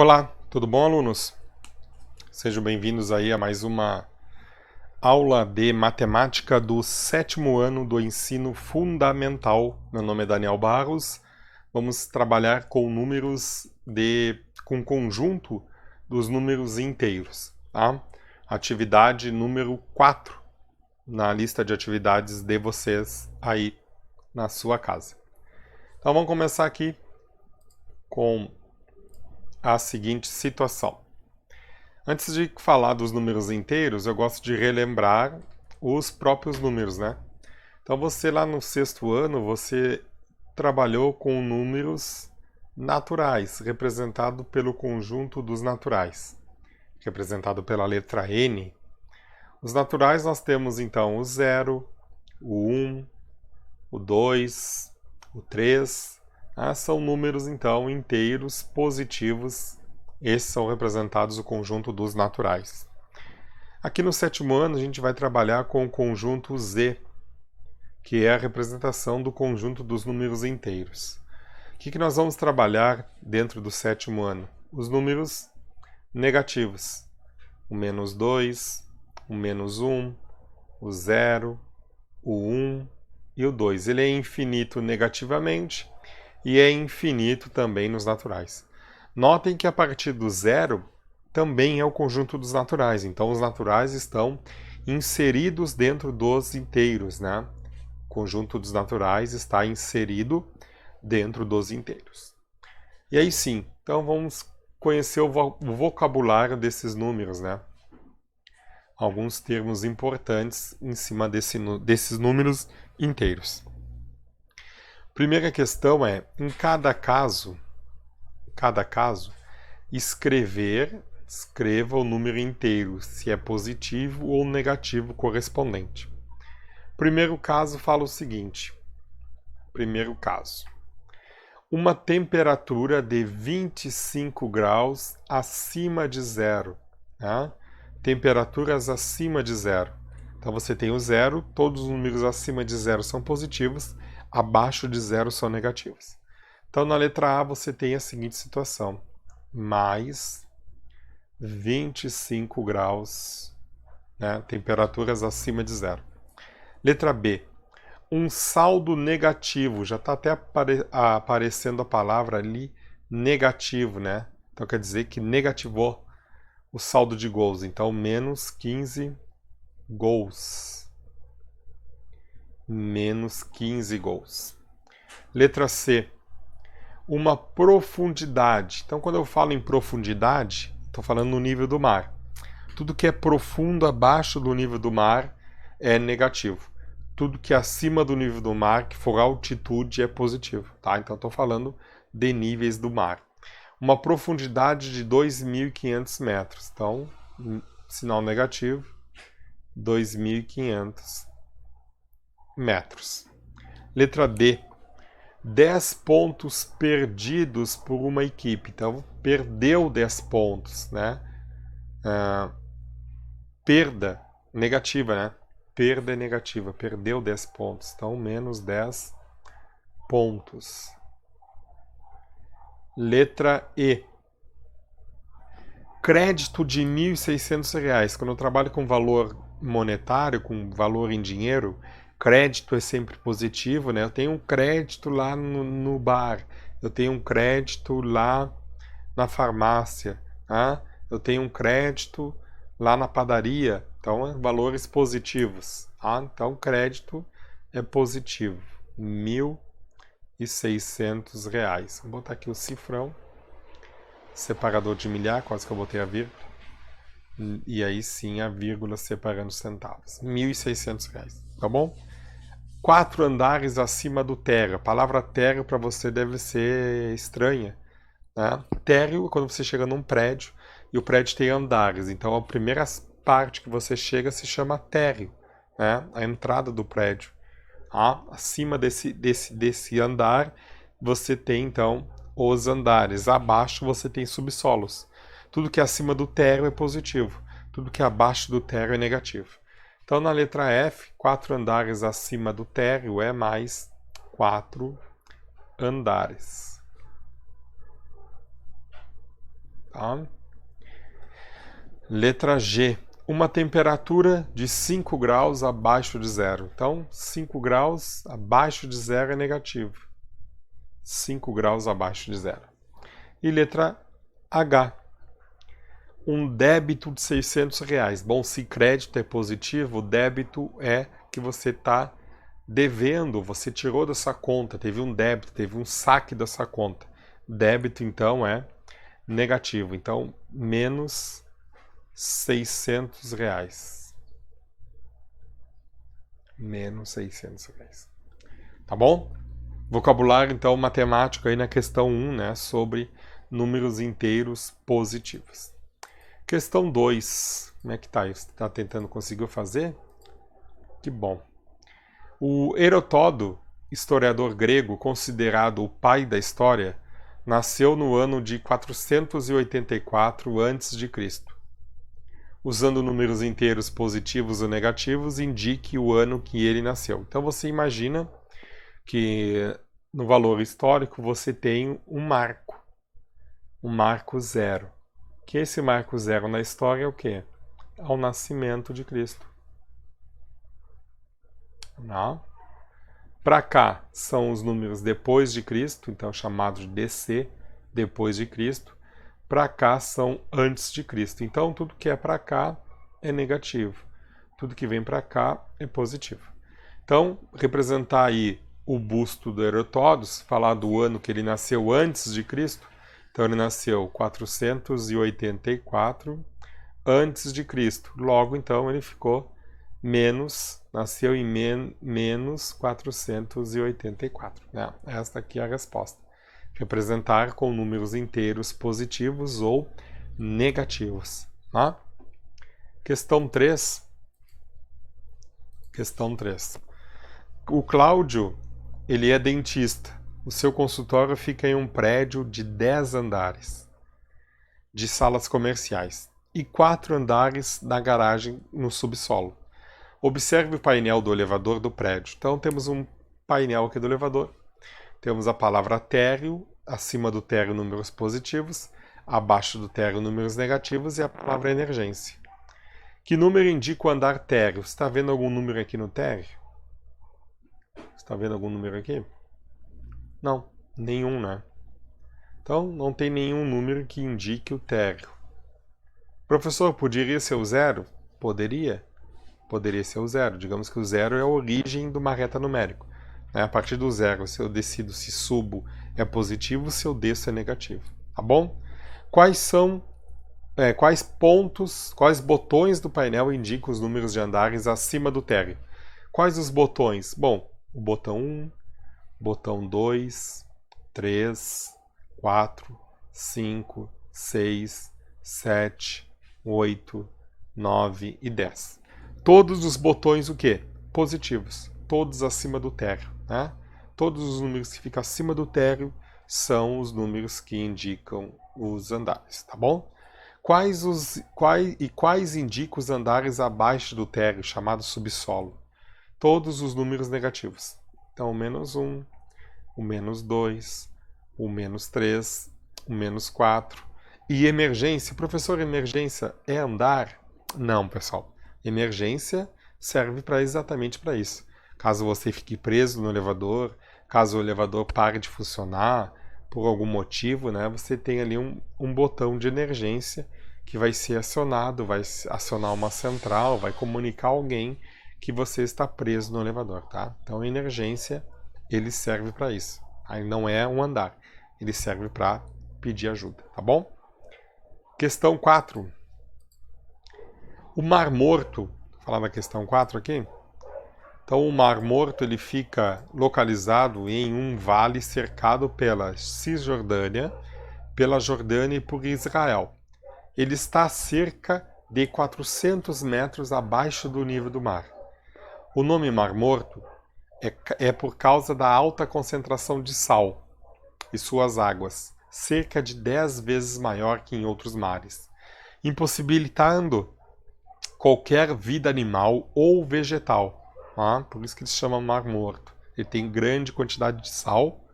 Olá, tudo bom, alunos? Sejam bem-vindos aí a mais uma aula de matemática do 7º ano do ensino fundamental. Meu nome é Daniel Barros. Vamos trabalhar com números com conjunto dos números inteiros, tá? Atividade número 4 na lista de atividades de vocês aí na sua casa. Então vamos começar aqui com a seguinte situação. Antes de falar dos números inteiros, eu gosto de relembrar os próprios números, né? Então você lá no 6º ano, você trabalhou com números naturais, representado pelo conjunto dos naturais, representado pela letra N. Os naturais nós temos então o 0, o 1, o 2, o 3, são números então inteiros positivos. Esses são representados o conjunto dos naturais. Aqui no 7º ano a gente vai trabalhar com o conjunto Z, que é a representação do conjunto dos números inteiros. O que nós vamos trabalhar dentro do 7º ano? Os números negativos. O -2, o -1, o 0, o 1 e o 2. Ele é infinito negativamente e é infinito também nos naturais. Notem que a partir do 0 também é o conjunto dos naturais. Então, os naturais estão inseridos dentro dos inteiros, né? O conjunto dos naturais está inserido dentro dos inteiros. E aí sim, então vamos conhecer o vocabulário desses números, né? Alguns termos importantes em cima desses números inteiros. Primeira questão é, em cada caso, escreva o número inteiro, se é positivo ou negativo correspondente. Primeiro caso fala o seguinte. Primeiro caso. Uma temperatura de 25 graus acima de zero. Tá? Temperaturas acima de zero. Então você tem o zero, todos os números acima de zero são positivos, abaixo de zero são negativos. Então, na letra A, você tem a seguinte situação. Mais 25 graus, né? Temperaturas acima de zero. Letra B. Um saldo negativo. Já está até aparecendo a palavra ali, negativo, né? Então, quer dizer que negativou o saldo de gols. Então, menos 15 gols. Menos 15 gols. Letra C. Uma profundidade. Então, quando eu falo em profundidade, estou falando no nível do mar. Tudo que é profundo abaixo do nível do mar é negativo. Tudo que é acima do nível do mar, que for altitude, é positivo. Tá? Então, estou falando de níveis do mar. Uma profundidade de 2.500 metros. Então, sinal negativo, 2.500 metros. Letra D. 10 pontos perdidos por uma equipe. Então, perdeu 10 pontos, né? Perda negativa, né? Perda é negativa. Perdeu 10 pontos. Então, menos 10 pontos. Letra E. Crédito de R$ 1.600. Quando eu trabalho com valor monetário, com valor em dinheiro, crédito é sempre positivo, né? Eu tenho um crédito lá no bar, eu tenho um crédito lá na farmácia, tá? Eu tenho um crédito lá na padaria, então valores positivos, tá? Então crédito é positivo, R$ 1.600. Vou botar aqui o cifrão, separador de milhar, quase que eu botei a vírgula. E aí sim a vírgula separando centavos. R$ 1.600, tá bom? 4 andares acima do térreo. A palavra térreo para você deve ser estranha. Né? Térreo é quando você chega num prédio e o prédio tem andares. Então a primeira parte que você chega se chama térreo, né? A entrada do prédio. Acima desse andar você tem então os andares. Abaixo você tem subsolos. Tudo que é acima do térreo é positivo. Tudo que é abaixo do térreo é negativo. Então, na letra F, 4 andares acima do térreo é mais 4 andares. tá? Letra G. Uma temperatura de 5 graus abaixo de zero. Então, 5 graus abaixo de zero é negativo. 5 graus abaixo de zero. E letra H. Um débito de R$600. Bom, se crédito é positivo, débito é que você está devendo, você tirou dessa conta, teve um débito, teve um saque dessa conta. Débito, então, é negativo. Então, menos R$600. Menos R$600. Tá bom? Vocabulário, então, matemático aí na questão 1, né, sobre números inteiros positivos. Questão 2. Como é que tá isso? Tá tentando conseguir fazer? Que bom. O Heródoto, historiador grego considerado o pai da história, nasceu no ano de 484 a.C. Usando números inteiros positivos ou negativos, indique o ano que ele nasceu. Então você imagina que no valor histórico você tem um marco zero. Que esse marco zero na história é o quê? É o nascimento de Cristo. Para cá são os números depois de Cristo, então chamados de DC, depois de Cristo. Para cá são antes de Cristo. Então tudo que é para cá é negativo. Tudo que vem para cá é positivo. Então, representar aí o busto do Heródoto, falar do ano que ele nasceu antes de Cristo. Então ele nasceu 484 antes de Cristo. Logo, então, ele ficou nasceu em menos 484. Esta aqui é a resposta. Representar com números inteiros positivos ou negativos. Tá? Questão 3. Questão 3. O Cláudio, ele é dentista. O seu consultório fica em um prédio de 10 andares de salas comerciais e 4 andares na garagem no subsolo. Observe o painel do elevador do prédio. Então temos um painel aqui do elevador. Temos a palavra térreo, acima do térreo números positivos, abaixo do térreo números negativos e a palavra emergência. Que número indica o andar térreo? Você está vendo algum número aqui no térreo? Está vendo algum número aqui? Não, nenhum, né? Então não tem nenhum número que indique o térreo. Professor, poderia ser o zero? Poderia. Poderia ser o zero. Digamos que o zero é a origem de uma reta numérica. A partir do zero, se eu decido se subo é positivo, se eu desço é negativo. Tá bom? Quais botões do painel indicam os números de andares acima do térreo? Quais os botões? Bom, o botão 1, botão 2, 3, 4, 5, 6, 7, 8, 9 e 10. Todos os botões o quê? Positivos. Todos acima do térreo. Né? Todos os números que ficam acima do térreo são os números que indicam os andares. Tá bom? Quais indicam os andares abaixo do térreo, chamado subsolo? Todos os números negativos. Então, o menos 1, o menos 2, o menos 3, o menos 4. E emergência? Professor, emergência é andar? Não, pessoal. Emergência serve exatamente para isso. Caso você fique preso no elevador, caso o elevador pare de funcionar por algum motivo, né, você tem ali um botão de emergência que vai ser acionado, vai acionar uma central, vai comunicar a alguém que você está preso no elevador, tá? Então, a emergência, ele serve para isso. Aí não é um andar, ele serve para pedir ajuda, tá bom? Questão 4. O Mar Morto, vou falar da questão 4 aqui. Então, o Mar Morto ele fica localizado em um vale cercado pela Cisjordânia, pela Jordânia e por Israel. Ele está a cerca de 400 metros abaixo do nível do mar. O nome Mar Morto é por causa da alta concentração de sal e suas águas, cerca de 10 vezes maior que em outros mares, impossibilitando qualquer vida animal ou vegetal. Por isso que ele se chama Mar Morto. Ele tem grande quantidade de sal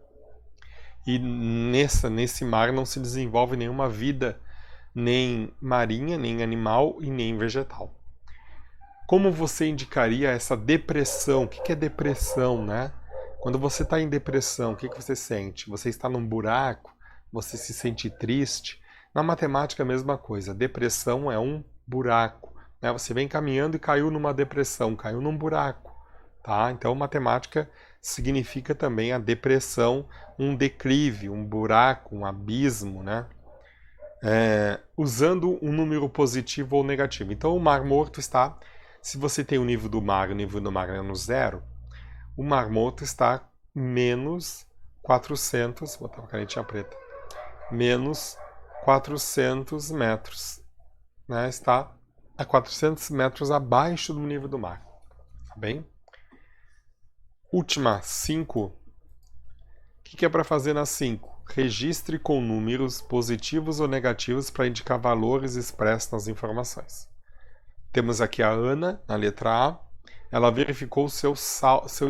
e nesse mar não se desenvolve nenhuma vida nem marinha, nem animal e nem vegetal. Como você indicaria essa depressão? O que é depressão, né? Quando você está em depressão, o que você sente? Você está num buraco? Você se sente triste? Na matemática, a mesma coisa. Depressão é um buraco, né? Você vem caminhando e caiu numa depressão, caiu num buraco, tá? Então, matemática significa também a depressão, um declive, um buraco, um abismo, né? Usando um número positivo ou negativo. Então, o Mar Morto está... Se você tem o nível do mar é no zero, o Mar Morto está menos 400, vou botar uma canetinha preta, menos 400 metros, né? Está a 400 metros abaixo do nível do mar, tá bem? Última, 5. O que é para fazer na 5? Registre com números positivos ou negativos para indicar valores expressos nas informações. Temos aqui a Ana, na letra A. Ela verificou o seu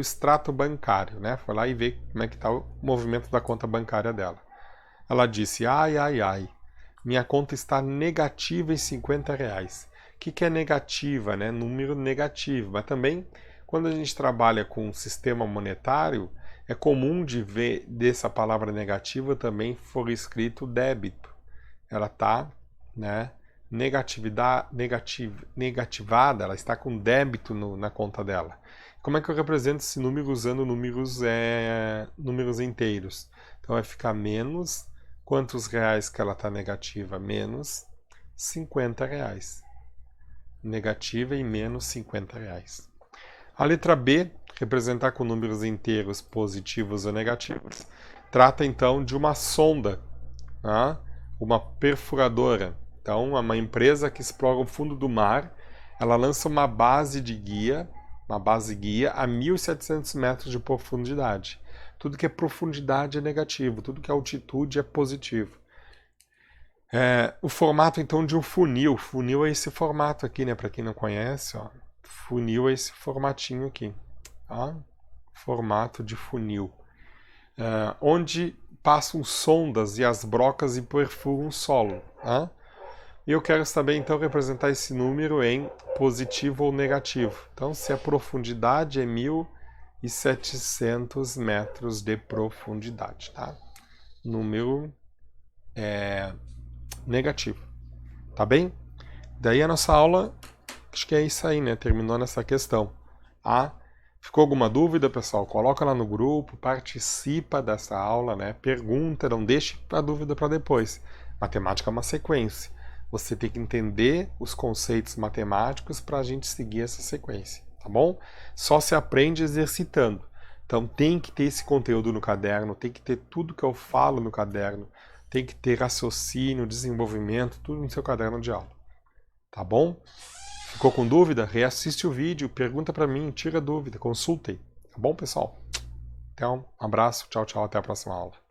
extrato bancário, né? Foi lá e vê como é que está o movimento da conta bancária dela. Ela disse, ai, ai, ai, minha conta está negativa em R$50. O que é negativa, né? Número negativo. Mas também, quando a gente trabalha com um sistema monetário, é comum de ver dessa palavra negativa também for escrito débito. Ela está, né? Negativada, ela está com débito na conta dela. Como é que eu represento esse número usando números inteiros? Então vai ficar menos, quantos reais que ela está negativa? Menos R$50. Negativa e menos R$50. A letra B, representar com números inteiros positivos ou negativos, trata então de uma sonda, tá? Uma perfuradora. Então, uma empresa que explora o fundo do mar, ela lança uma base guia a 1.700 metros de profundidade. Tudo que é profundidade é negativo, tudo que é altitude é positivo. O formato, então, de um funil. Funil é esse formato aqui, né? Para quem não conhece, ó. Funil é esse formatinho aqui, tá? Formato de funil. Onde passam sondas e as brocas e perfuram o solo, tá? E eu quero saber, então, representar esse número em positivo ou negativo. Então, se a profundidade é 1.700 metros de profundidade, tá? Número negativo. Tá bem? Daí a nossa aula, acho que é isso aí, né? Terminou nessa questão. Ficou alguma dúvida, pessoal? Coloca lá no grupo, participa dessa aula, né? Pergunta, não deixe a dúvida para depois. Matemática é uma sequência. Você tem que entender os conceitos matemáticos para a gente seguir essa sequência, tá bom? Só se aprende exercitando. Então tem que ter esse conteúdo no caderno, tem que ter tudo que eu falo no caderno, tem que ter raciocínio, desenvolvimento, tudo no seu caderno de aula, tá bom? Ficou com dúvida? Reassiste o vídeo, pergunta para mim, tira dúvida, consultem, tá bom, pessoal? Então, um abraço, tchau, tchau, até a próxima aula.